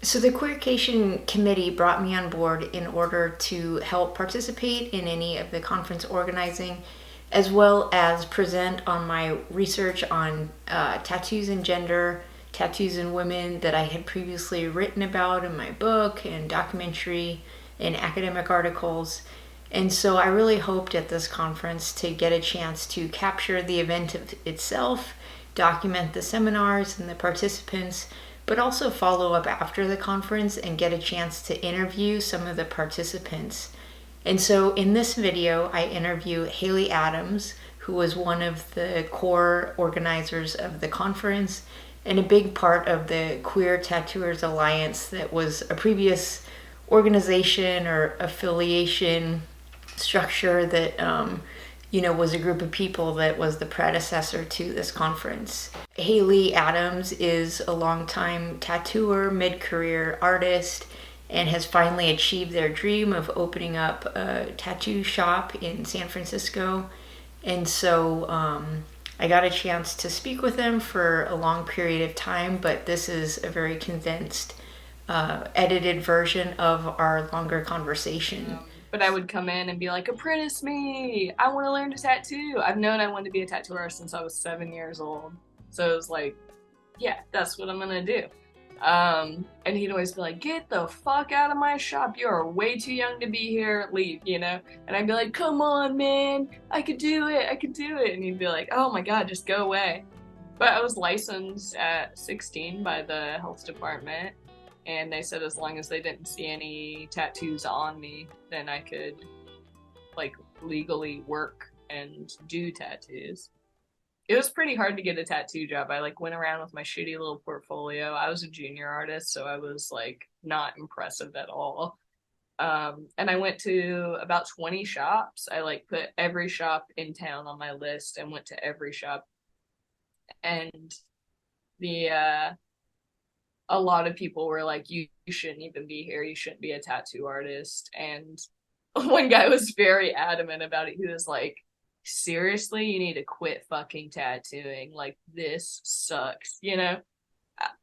So the Queercation committee brought me on board in order to help participate in any of the conference organizing, as well as present on my research on tattoos and gender, tattoos and women that I had previously written about in my book and documentary and academic articles. And so I really hoped at this conference to get a chance to capture the event itself, document the seminars and the participants, but also follow up after the conference and get a chance to interview some of the participants. And so in this video, I interview Haley Adams, who was one of the core organizers of the conference and a big part of the Queer Tattooers Alliance that was a previous organization or affiliation structure that was a group of people that was the predecessor to this conference. Haley Adams is a longtime tattooer, mid-career artist, and has finally achieved their dream of opening up a tattoo shop in San Francisco. And so I got a chance to speak with them for a long period of time, but this is a very condensed, edited version of our longer conversation. But I would come in and be like, apprentice me. I want to learn to tattoo. I've known I wanted to be a tattoo artist since I was 7 years old. So it was like, yeah, that's what I'm going to do. And he'd always be like, get the fuck out of my shop. You're way too young to be here. Leave, you know? And I'd be like, come on, man. I could do it. I could do it. And he'd be like, oh my God, just go away. But I was licensed at 16 by the health department. And they said as long as they didn't see any tattoos on me, then I could like legally work and do tattoos. It was pretty hard to get a tattoo job. I like went around with my shitty little portfolio. I was a junior artist, so I was like not impressive at all. And I went to about 20 shops. I like put every shop in town on my list and went to every shop. And the a lot of people were like, you shouldn't even be here. You shouldn't be a tattoo artist. And one guy was very adamant about it. He was like, seriously, you need to quit fucking tattooing. Like, this sucks. You know,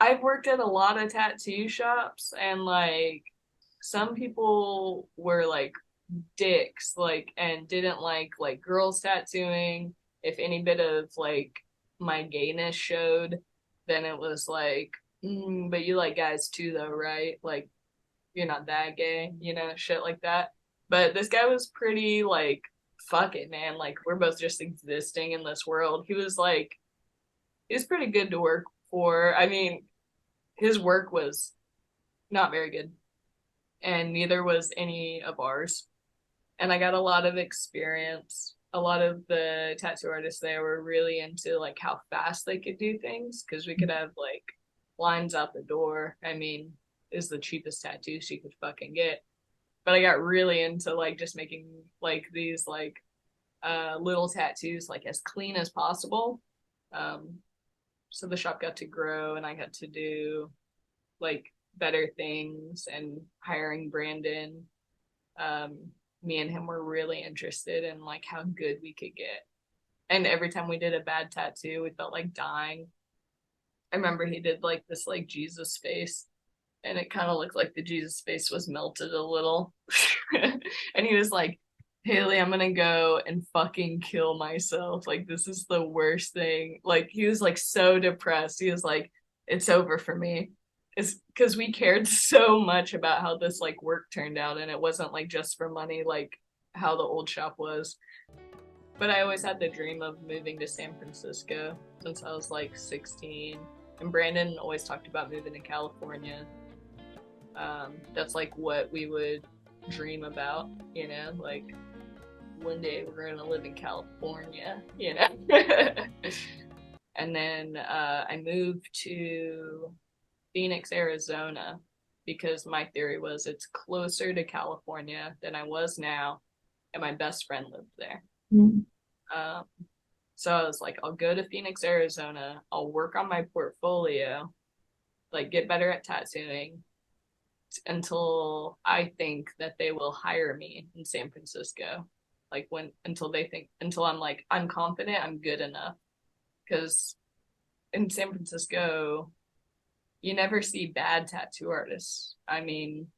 I've worked at a lot of tattoo shops, and like, some people were like dicks, like, and didn't like girls tattooing. If any bit of like my gayness showed, then it was like, but you like guys too, though, right? Like, you're not that gay, you know, shit like that. But this guy was pretty like, fuck it, man. Like, we're both just existing in this world. He was pretty good to work for. I mean, his work was not very good, and neither was any of ours. And I got a lot of experience. A lot of the tattoo artists there were really into like how fast they could do things because we could have like lines out the door. I mean, is the cheapest tattoos you could fucking get. But I got really into like just making like these like little tattoos like as clean as possible. Um, so the shop got to grow and I got to do like better things and hiring Brandon. Um, Me and him were really interested in like how good we could get. And every time we did a bad tattoo, we felt like dying. I remember he did like this like Jesus face, and it kind of looked like the Jesus face was melted a little. And he was like, Haley, I'm gonna go and fucking kill myself. Like, this is the worst thing. Like, he was like so depressed. He was like, it's over for me. It's because we cared so much about how this like work turned out, and it wasn't like just for money, like how the old shop was. But I always had the dream of moving to San Francisco since I was like 16. And Brandon always talked about moving to California. That's like what we would dream about, you know, like one day we're gonna live in California, you know. And then I moved to Phoenix, Arizona, because my theory was it's closer to California than I was now, and my best friend lived there. Mm. Um, so I was like, I'll go to Phoenix, Arizona. I'll work on my portfolio, like get better at tattooing until I think that they will hire me in San Francisco. Like until I'm like, I'm confident I'm good enough. Because in San Francisco, you never see bad tattoo artists. I mean,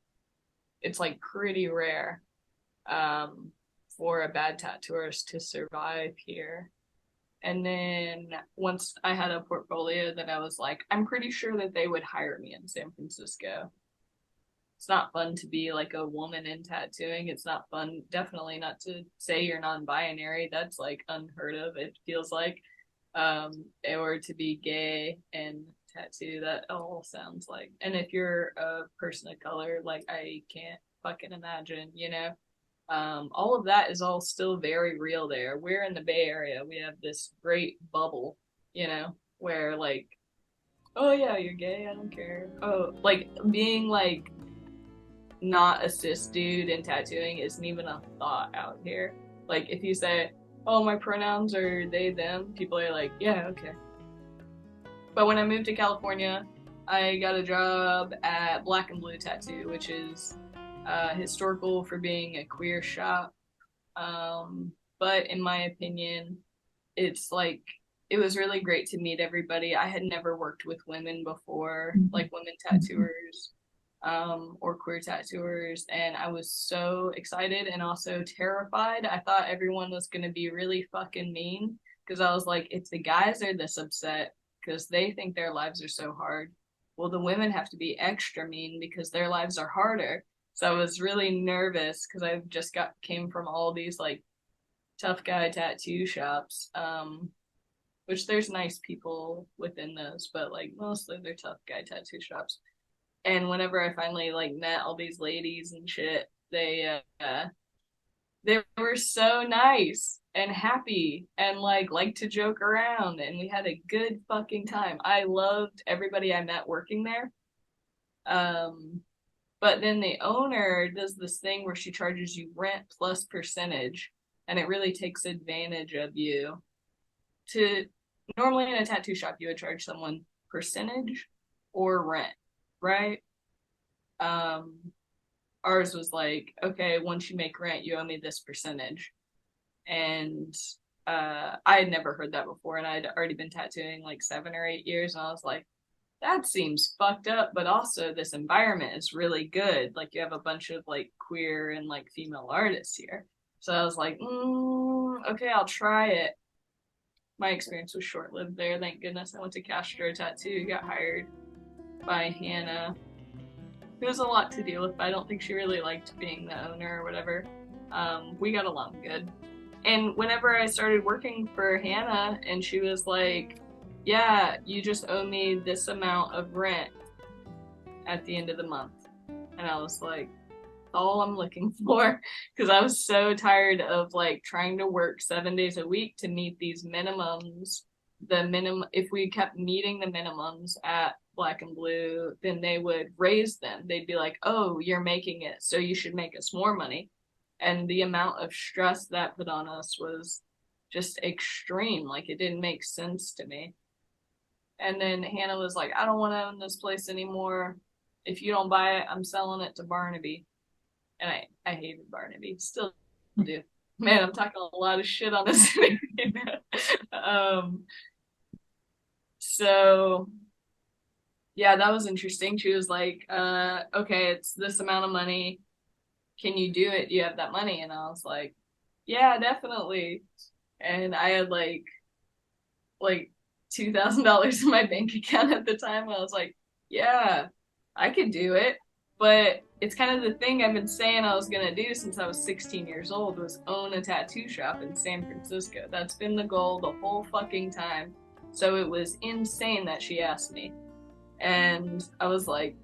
it's like pretty rare um, for a bad tattoo artist to survive here. And then once I had a portfolio that I was like, I'm pretty sure that they would hire me in San Francisco. It's not fun to be like a woman in tattooing. It's not fun, definitely not to say you're non-binary. That's like unheard of, it feels like. Or to be gay and tattoo, that all sounds like. And if you're a person of color, like I can't fucking imagine, you know? All of that is all still very real there. We're in the Bay Area. We have this great bubble, you know, where like, oh yeah, you're gay, I don't care. Oh, like being like not a cis dude in tattooing isn't even a thought out here. Like if you say, oh, my pronouns are they, them, people are like, yeah, okay. But when I moved to California, I got a job at Black and Blue Tattoo, which is historical for being a queer shop. But in my opinion, it's like it was really great to meet everybody. I had never worked with women before, like women tattooers or queer tattooers, and I was so excited and also terrified. I thought everyone was going to be really fucking mean because I was like, if the guys are this upset because they think their lives are so hard, well, the women have to be extra mean because their lives are harder. So I was really nervous because I just came from all these like tough guy tattoo shops, which there's nice people within those, but like mostly they're tough guy tattoo shops. And whenever I finally like met all these ladies and shit, they were so nice and happy and like to joke around, and we had a good fucking time. I loved everybody I met working there. Um, but then the owner does this thing where she charges you rent plus percentage, and it really takes advantage of you. To normally in a tattoo shop, you would charge someone percentage or rent, right? Um, Ours was like, okay, once you make rent, you owe me this percentage. And I had never heard that before, and I'd already been tattooing like 7 or 8 years, and I was like, that seems fucked up, but also this environment is really good. Like you have a bunch of like queer and like female artists here. So I was like, okay, I'll try it. My experience was short lived there. Thank goodness I went to Castro Tattoo, got hired by Hannah. It was a lot to deal with, but I don't think she really liked being the owner or whatever. We got along good. And whenever I started working for Hannah, and she was like, yeah, you just owe me this amount of rent at the end of the month. And I was like, all I'm looking for, because I was so tired of like trying to work 7 days a week to meet these minimums. If we kept meeting the minimums at Black and Blue, then they would raise them. They'd be like, oh, you're making it, so you should make us more money. And the amount of stress that put on us was just extreme. Like it didn't make sense to me. And then Hannah was like, I don't want to own this place anymore. If you don't buy it, I'm selling it to Barnaby. And I hated Barnaby. Still do. Man, I'm talking a lot of shit on this interview. So yeah, that was interesting. She was like, okay, it's this amount of money. Can you do it? Do you have that money? And I was like, yeah, definitely. And I had like $2,000 in my bank account at the time. I was like, yeah, I could do it. But it's kind of the thing I've been saying I was gonna do since I was 16 years old, was own a tattoo shop in San Francisco. That's been the goal the whole fucking time. So it was insane that she asked me. And I was like,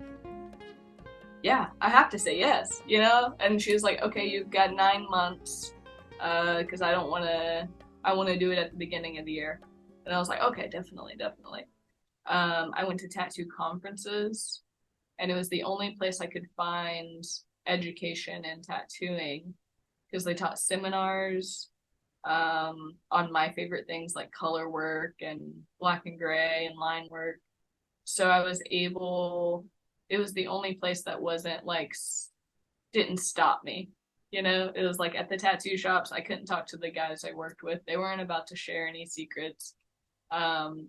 yeah, I have to say yes, you know? And she was like, okay, you've got 9 months, because I want to do it at the beginning of the year. And I was like, okay, definitely. I went to tattoo conferences, and it was the only place I could find education in tattooing, because they taught seminars on my favorite things like color work and black and gray and line work. So it was the only place that wasn't like, didn't stop me. You know, it was like at the tattoo shops, I couldn't talk to the guys I worked with. They weren't about to share any secrets.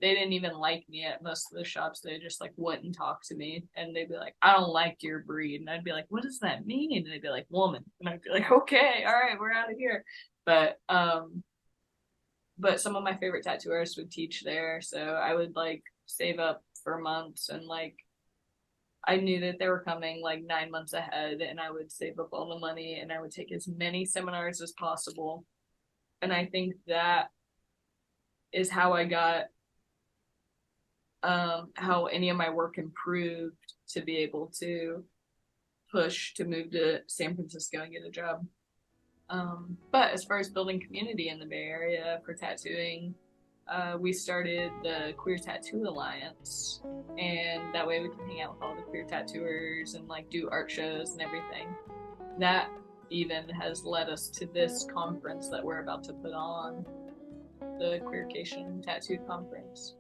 They didn't even like me at most of the shops. They just like wouldn't talk to me, and they'd be like, "I don't like your breed," and I'd be like, "What does that mean?" And they'd be like, "Woman," and I'd be like, "Okay, all right, we're out of here." But but some of my favorite tattoo artists would teach there, so I would like save up for months, and like I knew that they were coming like 9 months ahead, and I would save up all the money, and I would take as many seminars as possible. And I think that is how I got how any of my work improved to be able to push to move to San Francisco and get a job. But as far as building community in the Bay Area for tattooing, we started the Queer Tattoo Alliance, and that way we can hang out with all the queer tattooers and like do art shows and everything. That even has led us to this conference that we're about to put on, the Queercation Tattoo Conference.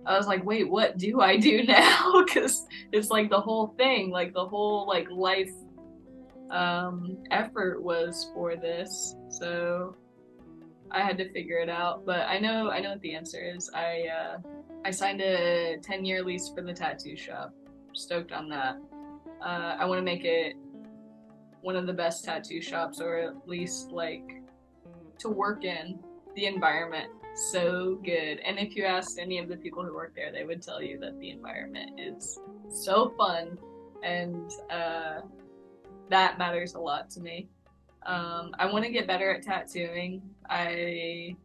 I was like, wait, what do I do now? Because it's like the whole thing, like the whole like life effort was for this. So I had to figure it out. But I know what the answer is. I signed a 10-year lease for the tattoo shop. Stoked on that. I want to make it one of the best tattoo shops, or at least like to work in. The environment so good, and if you asked any of the people who work there, they would tell you that the environment is so fun, and that matters a lot to me. I want to get better at tattooing. I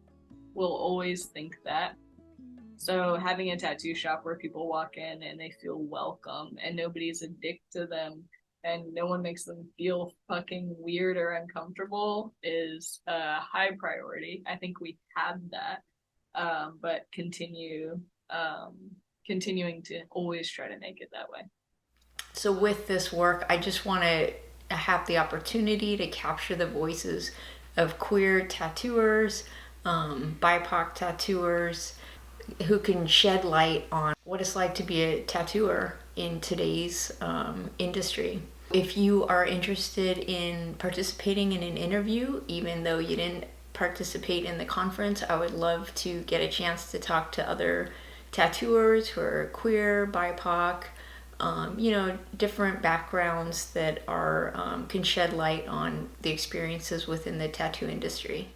will always think that. So having a tattoo shop where people walk in and they feel welcome and nobody's a dick to them and no one makes them feel fucking weird or uncomfortable is a high priority. I think we have that, but continuing to always try to make it that way. So with this work, I just want to have the opportunity to capture the voices of queer tattooers, BIPOC tattooers, who can shed light on what it's like to be a tattooer in today's industry. If you are interested in participating in an interview, even though you didn't participate in the conference, I would love to get a chance to talk to other tattooers who are queer, BIPOC, different backgrounds that are can shed light on the experiences within the tattoo industry.